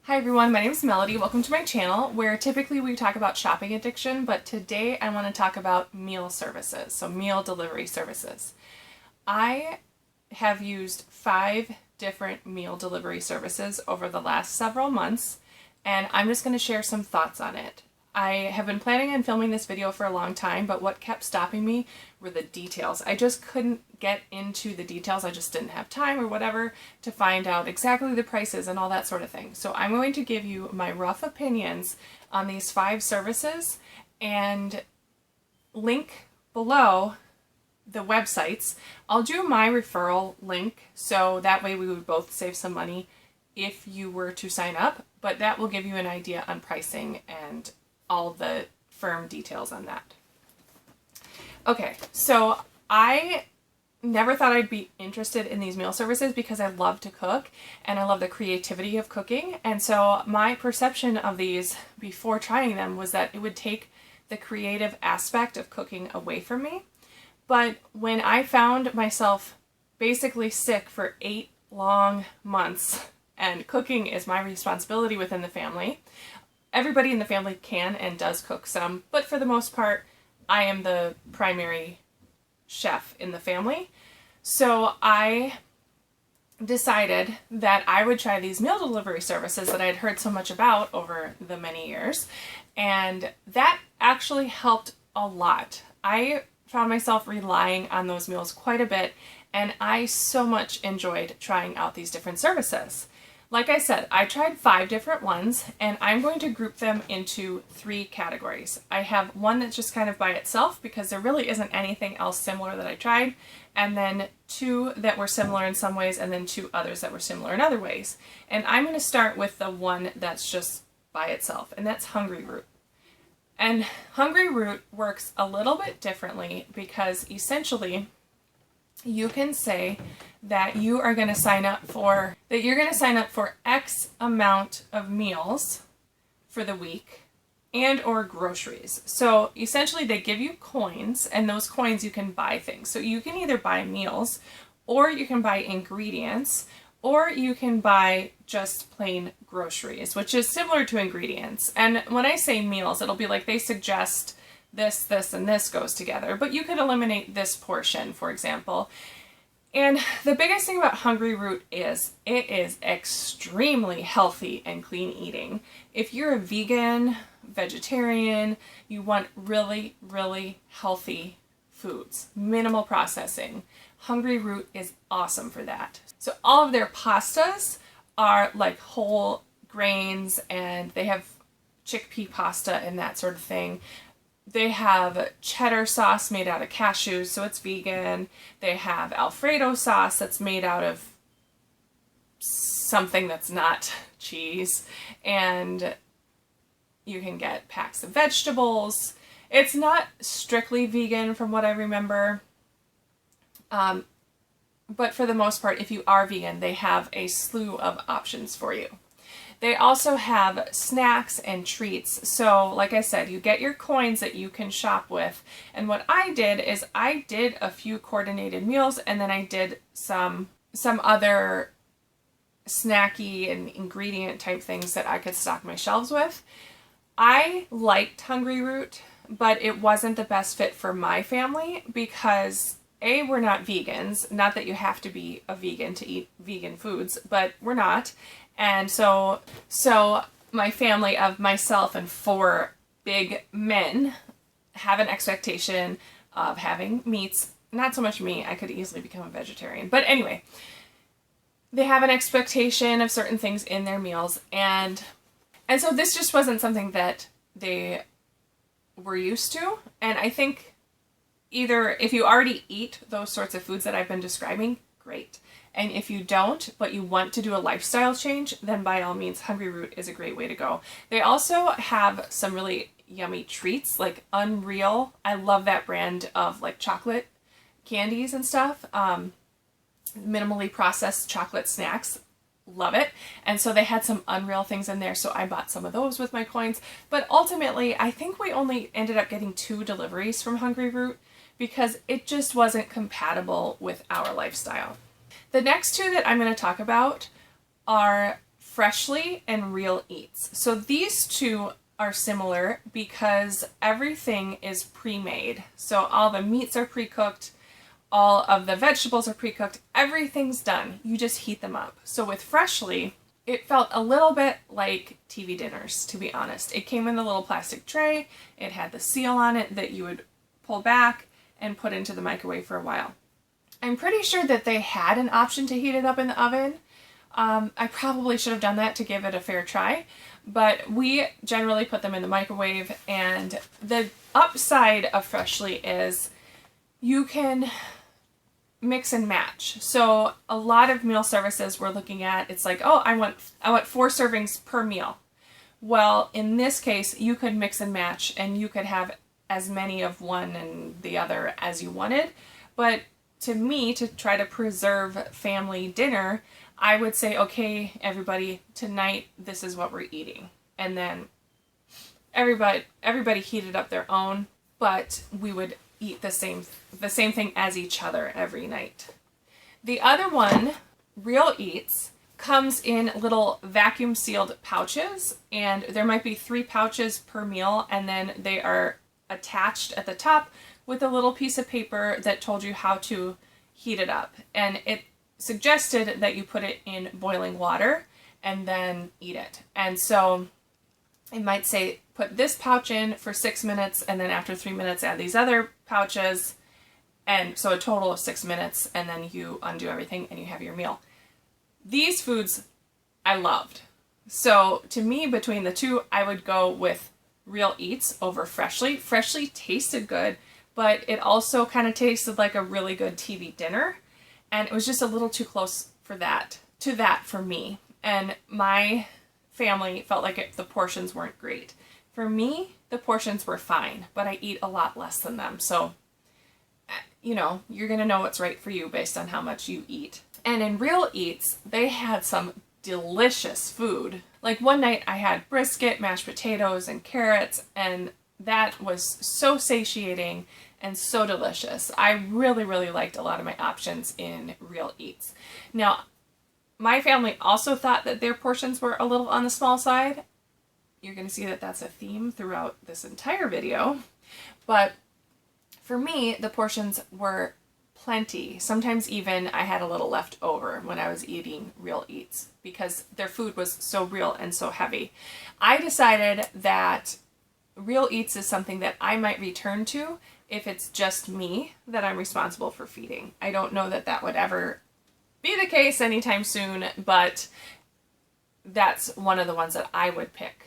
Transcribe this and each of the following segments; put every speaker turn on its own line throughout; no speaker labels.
Hi everyone, my name is Melody. Welcome to my channel where typically we talk about shopping addiction, but today I want to talk about meal services, so meal delivery services. I have used 5 different meal delivery services over the last several months, and I'm just going to share some thoughts on it. I have been planning on filming this video for a long time, but what kept stopping me were the details. I just couldn't get into the details. I just didn't have time or whatever to find out exactly the prices and all that sort of thing. So I'm going to give you my rough opinions on these 5 services and link below the websites. I'll do my referral link so that way we would both save some money if you were to sign up, but that will give you an idea on pricing and all the firm details on that. Okay, so I never thought I'd be interested in these meal services because I love to cook and I love the creativity of cooking. And so my perception of these before trying them was that it would take the creative aspect of cooking away from me. But when I found myself basically sick for 8 long months and cooking is my responsibility within the family, everybody in the family can and does cook some, but for the most part, I am the primary chef in the family. So I decided that I would try these meal delivery services that I had heard so much about over the many years, and that actually helped a lot. I found myself relying on those meals quite a bit, and I so much enjoyed trying out these different services. Like I said, I tried 5 different ones, and I'm going to group them into 3 categories. I have one that's just kind of by itself because there really isn't anything else similar that I tried, and then 2 that were similar in some ways, and then 2 others that were similar in other ways. And I'm going to start with the one that's just by itself, and that's Hungryroot. And Hungryroot works a little bit differently because essentially you can say that you're going to sign up for X amount of meals for the week and or groceries. So essentially they give you coins, and those coins you can buy things. So you can either buy meals, or you can buy ingredients, or you can buy just plain groceries, which is similar to ingredients. And when I say meals, it'll be like they suggest this, this, and this goes together, but you could eliminate this portion, for example. And the biggest thing about Hungryroot is it is extremely healthy and clean eating. If you're a vegan, vegetarian, you want really, really healthy foods, minimal processing, Hungryroot is awesome for that. So all of their pastas are like whole grains, and they have chickpea pasta and that sort of thing. They have cheddar sauce made out of cashews, so it's vegan. They have Alfredo sauce that's made out of something that's not cheese. And you can get packs of vegetables. It's not strictly vegan from what I remember. But for the most part, if you are vegan, they have a slew of options for you. They also have snacks and treats. So like I said, you get your coins that you can shop with. And what I did is I did a few coordinated meals, and then I did some other snacky and ingredient type things that I could stock my shelves with. I liked Hungryroot, but it wasn't the best fit for my family because A, we're not vegans. Not that you have to be a vegan to eat vegan foods, but we're not. And so my family of myself and 4 big men have an expectation of having meats. Not so much me, I could easily become a vegetarian. But anyway, they have an expectation of certain things in their meals. And so this just wasn't something that they were used to. And I think either if you already eat those sorts of foods that I've been describing, great. And if you don't, but you want to do a lifestyle change, then by all means, Hungryroot is a great way to go. They also have some really yummy treats, like Unreal. I love that brand of like chocolate candies and stuff. Minimally processed chocolate snacks. Love it. And so they had some Unreal things in there, so I bought some of those with my coins. But ultimately, I think we only ended up getting 2 deliveries from Hungryroot because it just wasn't compatible with our lifestyle. The next 2 that I'm going to talk about are Freshly and Real Eats. So these two are similar because everything is pre-made. So all the meats are pre-cooked, all of the vegetables are pre-cooked, everything's done. You just heat them up. So with Freshly, it felt a little bit like TV dinners, to be honest. It came in a little plastic tray. It had the seal on it that you would pull back and put into the microwave for a while. I'm pretty sure that they had an option to heat it up in the oven. I probably should have done that to give it a fair try, but we generally put them in the microwave, and the upside of Freshly is you can mix and match. So a lot of meal services we're looking at, it's like, oh, I want 4 servings per meal. Well, in this case, you could mix and match, and you could have as many of one and the other as you wanted. But to me, to try to preserve family dinner, I would say, okay, everybody, tonight this is what we're eating. And then everybody heated up their own, but we would eat the same thing as each other every night. The other one, Real Eats, comes in little vacuum sealed pouches, and there might be 3 pouches per meal, and then they are attached at the top with a little piece of paper that told you how to heat it up. And it suggested that you put it in boiling water and then eat it. And so it might say, put this pouch in for 6 minutes, and then after 3 minutes add these other pouches, and so a total of 6 minutes, and then you undo everything and you have your meal. These foods I loved. So to me, between the two, I would go with Real Eats over Freshly. Freshly tasted good, but it also kind of tasted like a really good TV dinner, and it was just a little too close for that for me. And my family felt like the portions weren't great. For me, the portions were fine, but I eat a lot less than them. So, you know, you're going to know what's right for you based on how much you eat. And in Real Eats, they had some delicious food. Like one night I had brisket, mashed potatoes, and carrots, and that was so satiating and so delicious. I really, really liked a lot of my options in Real Eats. Now, my family also thought that their portions were a little on the small side. You're going to see that that's a theme throughout this entire video. But for me, the portions were plenty. Sometimes even I had a little left over when I was eating Real Eats because their food was so real and so heavy. I decided that Real Eats is something that I might return to if it's just me that I'm responsible for feeding. I don't know that that would ever be the case anytime soon, but that's one of the ones that I would pick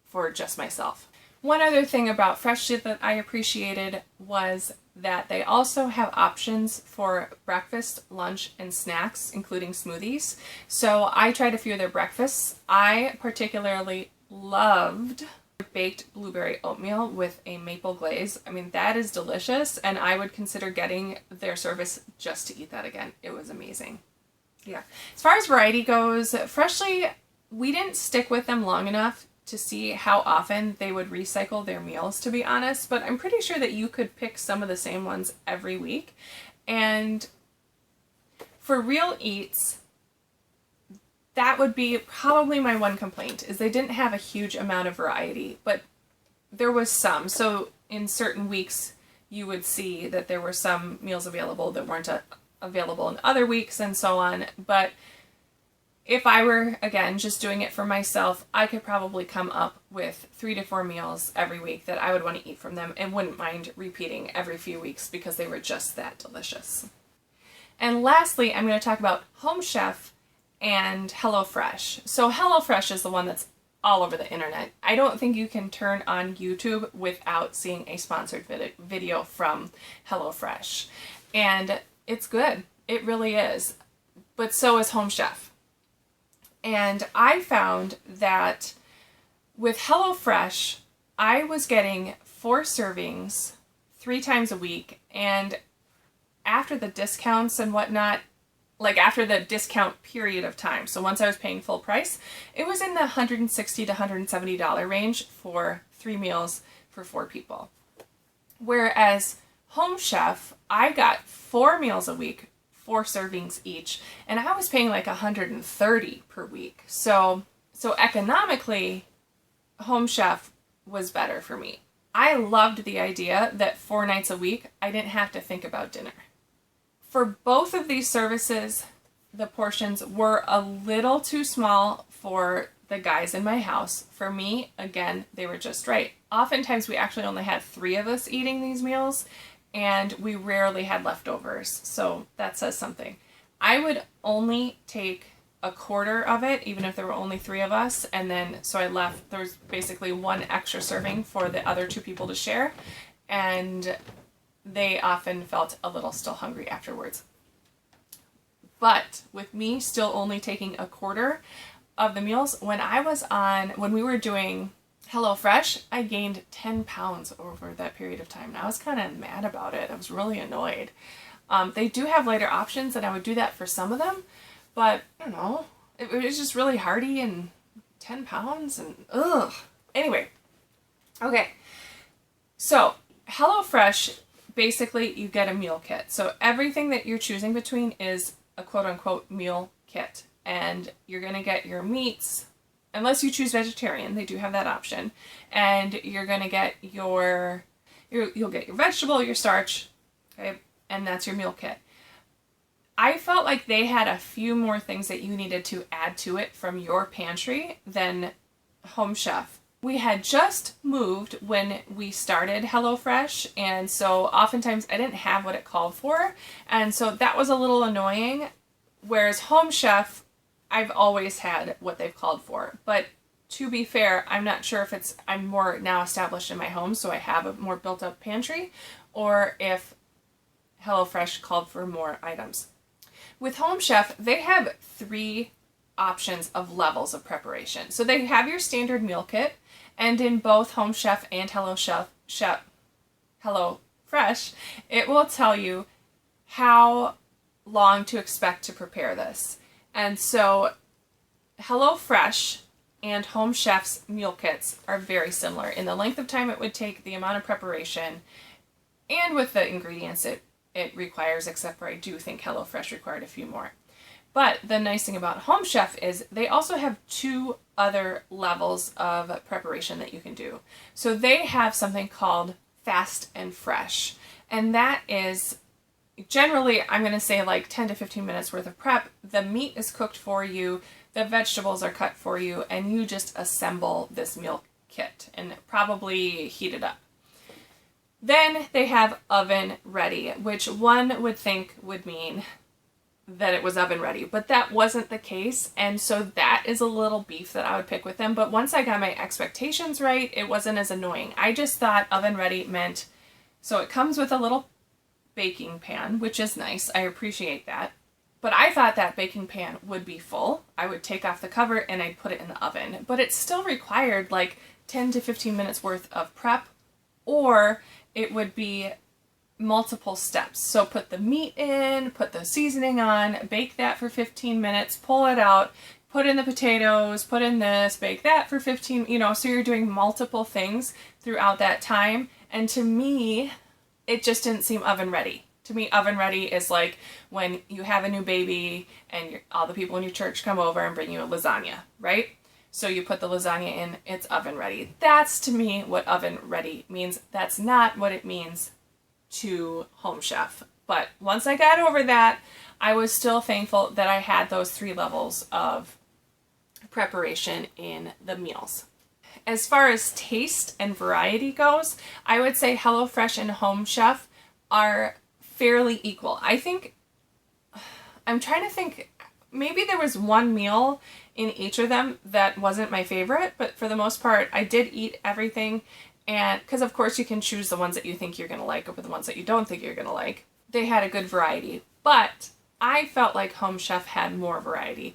for just myself. One other thing about Freshly that I appreciated was that they also have options for breakfast, lunch, and snacks, including smoothies. So I tried a few of their breakfasts. I particularly loved baked blueberry oatmeal with a maple glaze. I mean, that is delicious, and I would consider getting their service just to eat that again. It was amazing. Yeah. As far as variety goes, Freshly, we didn't stick with them long enough to see how often they would recycle their meals, to be honest, but I'm pretty sure that you could pick some of the same ones every week. And for Real Eats, that would be probably my one complaint, is they didn't have a huge amount of variety, but there was some. So in certain weeks, you would see that there were some meals available that weren't available in other weeks and so on. But if I were, again, just doing it for myself, I could probably come up with 3 to 4 meals every week that I would want to eat from them and wouldn't mind repeating every few weeks because they were just that delicious. And lastly, I'm going to talk about Home Chef and HelloFresh. So HelloFresh is the one that's all over the internet. I don't think you can turn on YouTube without seeing a sponsored video from HelloFresh. And it's good. It really is. But so is Home Chef. And I found that with HelloFresh, I was getting 4 servings 3 times a week. And after the discounts and whatnot, like after the discount period of time, so once I was paying full price, it was in the $160 to $170 range for 3 meals for 4 people. Whereas Home Chef, I got 4 meals a week 4 servings each, and I was paying like $130 per week. So economically, Home Chef was better for me. I loved the idea that 4 nights a week, I didn't have to think about dinner. For both of these services, the portions were a little too small for the guys in my house. For me, again, they were just right. Oftentimes we actually only had 3 of us eating these meals, and we rarely had leftovers. So that says something. I would only take a quarter of it, even if there were only 3 of us, and then so I left, there was basically 1 extra serving for the other 2 people to share, and they often felt a little still hungry afterwards. But with me still only taking a quarter of the meals, when we were doing HelloFresh, I gained 10 pounds over that period of time. And I was kind of mad about it. I was really annoyed. They do have lighter options, and I would do that for some of them, but I don't know. It was just really hearty, and 10 pounds and ugh. Anyway, okay. So HelloFresh, basically you get a meal kit. So everything that you're choosing between is a quote-unquote meal kit, and you're going to get your meats, unless you choose vegetarian, they do have that option, and you're going to get you'll get your vegetable, your starch, okay, and that's your meal kit. I felt like they had a few more things that you needed to add to it from your pantry than Home Chef. We had just moved when we started HelloFresh, and so oftentimes I didn't have what it called for, and so that was a little annoying, whereas Home Chef, I've always had what they've called for. But to be fair, I'm not sure if I'm more now established in my home, so I have a more built-up pantry, or if HelloFresh called for more items. With Home Chef, they have 3 options of levels of preparation. So they have your standard meal kit, and in both Home Chef and HelloFresh, it will tell you how long to expect to prepare this. And so HelloFresh and Home Chef's meal kits are very similar in the length of time it would take, the amount of preparation, and with the ingredients it requires, except for I do think HelloFresh required a few more. But the nice thing about Home Chef is they also have 2 other levels of preparation that you can do. So they have something called Fast and Fresh, and that is generally, I'm going to say like 10 to 15 minutes worth of prep. The meat is cooked for you, the vegetables are cut for you, and you just assemble this meal kit and probably heat it up. Then they have oven ready, which one would think would mean that it was oven ready, but that wasn't the case, and so that is a little beef that I would pick with them. But once I got my expectations right, it wasn't as annoying. I just thought oven ready meant, so it comes with a little baking pan, which is nice. I appreciate that. But I thought that baking pan would be full. I would take off the cover and I'd put it in the oven. But it still required like 10 to 15 minutes worth of prep, or it would be multiple steps. So put the meat in, put the seasoning on, bake that for 15 minutes, pull it out, put in the potatoes, put in this, bake that for 15, so you're doing multiple things throughout that time. And to me, it just didn't seem oven ready. To me, oven ready is like when you have a new baby and all the people in your church come over and bring you a lasagna, right? So you put the lasagna in, it's oven ready. That's to me what oven ready means. That's not what it means to Home Chef. But once I got over that, I was still thankful that I had those 3 levels of preparation in the meals. As far as taste and variety goes, I would say HelloFresh and Home Chef are fairly equal. I'm trying to think, maybe there was one meal in each of them that wasn't my favorite, but for the most part, I did eat everything. And because of course you can choose the ones that you think you're going to like over the ones that you don't think you're going to like. They had a good variety, but I felt like Home Chef had more variety.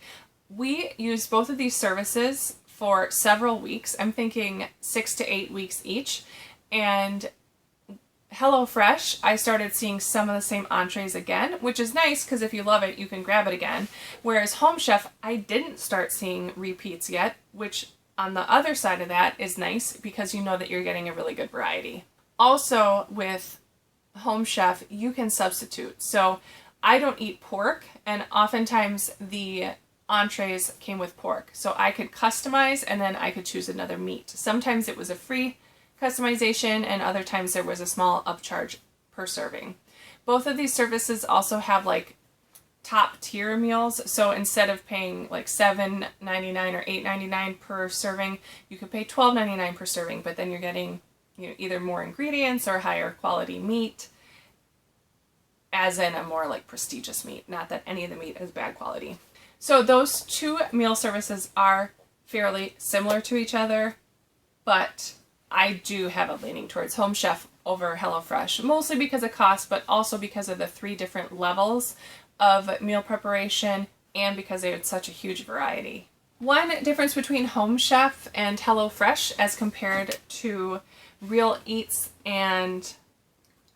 We used both of these services for several weeks. I'm thinking 6 to 8 weeks each. And HelloFresh, I started seeing some of the same entrees again, which is nice because if you love it, you can grab it again. Whereas Home Chef, I didn't start seeing repeats yet, which on the other side of that is nice because you know that you're getting a really good variety. Also with Home Chef, you can substitute. So I don't eat pork, and oftentimes the entrees came with pork. So I could customize and then I could choose another meat. Sometimes it was a free customization and other times there was a small upcharge per serving. Both of these services also have like top tier meals. So instead of paying like $7.99 or $8.99 per serving, you could pay $12.99 per serving, but then you're getting, you know, either more ingredients or higher quality meat, as in a more like prestigious meat. Not that any of the meat is bad quality. So those two meal services are fairly similar to each other, but I do have a leaning towards Home Chef over HelloFresh, mostly because of cost, but also because of the 3 different levels of meal preparation and because they had such a huge variety. One difference between Home Chef and HelloFresh as compared to Real Eats and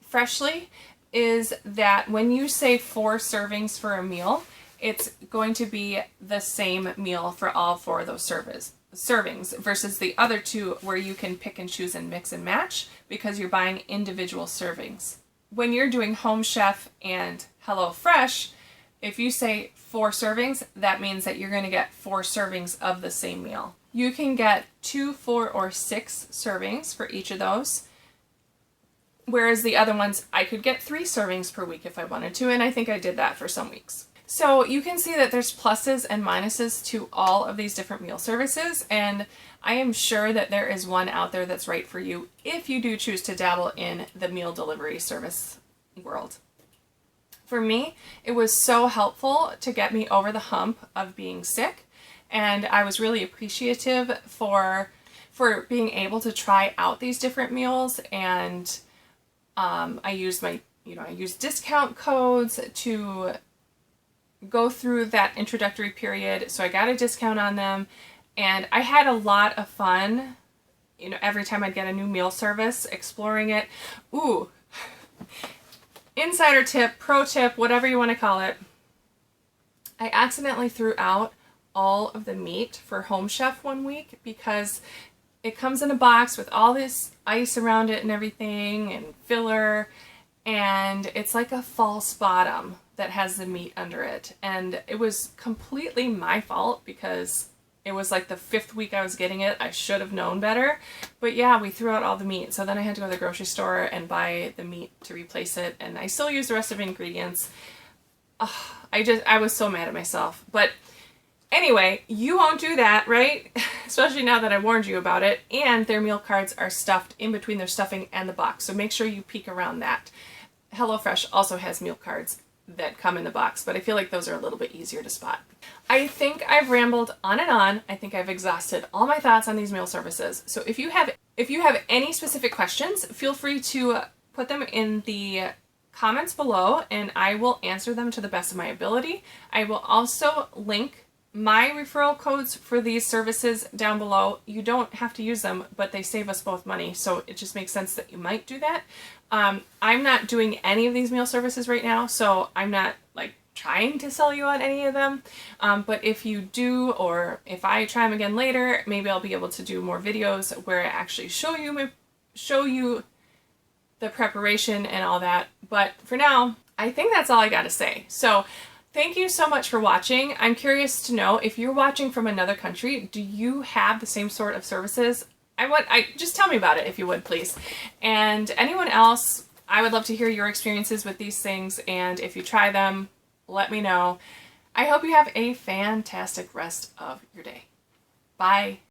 Freshly is that when you say 4 servings for a meal, it's going to be the same meal for all 4 of those servings versus the other 2 where you can pick and choose and mix and match because you're buying individual servings. When you're doing Home Chef and HelloFresh, if you say 4 servings, that means that you're going to get 4 servings of the same meal. You can get 2, 4, or 6 servings for each of those. Whereas the other ones, I could get 3 servings per week if I wanted to, and I think I did that for some weeks. So you can see that there's pluses and minuses to all of these different meal services, and I am sure that there is one out there that's right for you if you do choose to dabble in the meal delivery service world. For me, it was so helpful to get me over the hump of being sick, and I was really appreciative for being able to try out these different meals, and I used discount codes to go through that introductory period, so I got a discount on them, and I had a lot of fun, you know, every time I'd get a new meal service, exploring it. Ooh, insider tip, pro tip, whatever you want to call it, I accidentally threw out all of the meat for Home Chef one week because it comes in a box with all this ice around it and everything and filler, and it's like a false bottom that has the meat under it. And it was completely my fault because it was like the 5th week I was getting it. I should have known better. But yeah, we threw out all the meat. So then I had to go to the grocery store and buy the meat to replace it. And I still use the rest of the ingredients. I was so mad at myself. But anyway, you won't do that, right? Especially now that I warned you about it. And their meal cards are stuffed in between their stuffing and the box. So make sure you peek around that. HelloFresh also has meal cards that come in the box, but I feel like those are a little bit easier to spot. I think I've rambled on and on. I think I've exhausted all my thoughts on these meal services. So if you have any specific questions, feel free to put them in the comments below and I will answer them to the best of my ability. I will also link my referral codes for these services down below. You don't have to use them, but they save us both money, so it just makes sense that you might do that. I'm not doing any of these meal services right now, so I'm not like trying to sell you on any of them. But if you do, or if I try them again later, maybe I'll be able to do more videos where I actually show you the preparation and all that. But for now, I think that's all I gotta say. So thank you so much for watching. I'm curious to know if you're watching from another country, do you have the same sort of services? Just tell me about it if you would, please. And anyone else, I would love to hear your experiences with these things, and if you try them, let me know. I hope you have a fantastic rest of your day. Bye.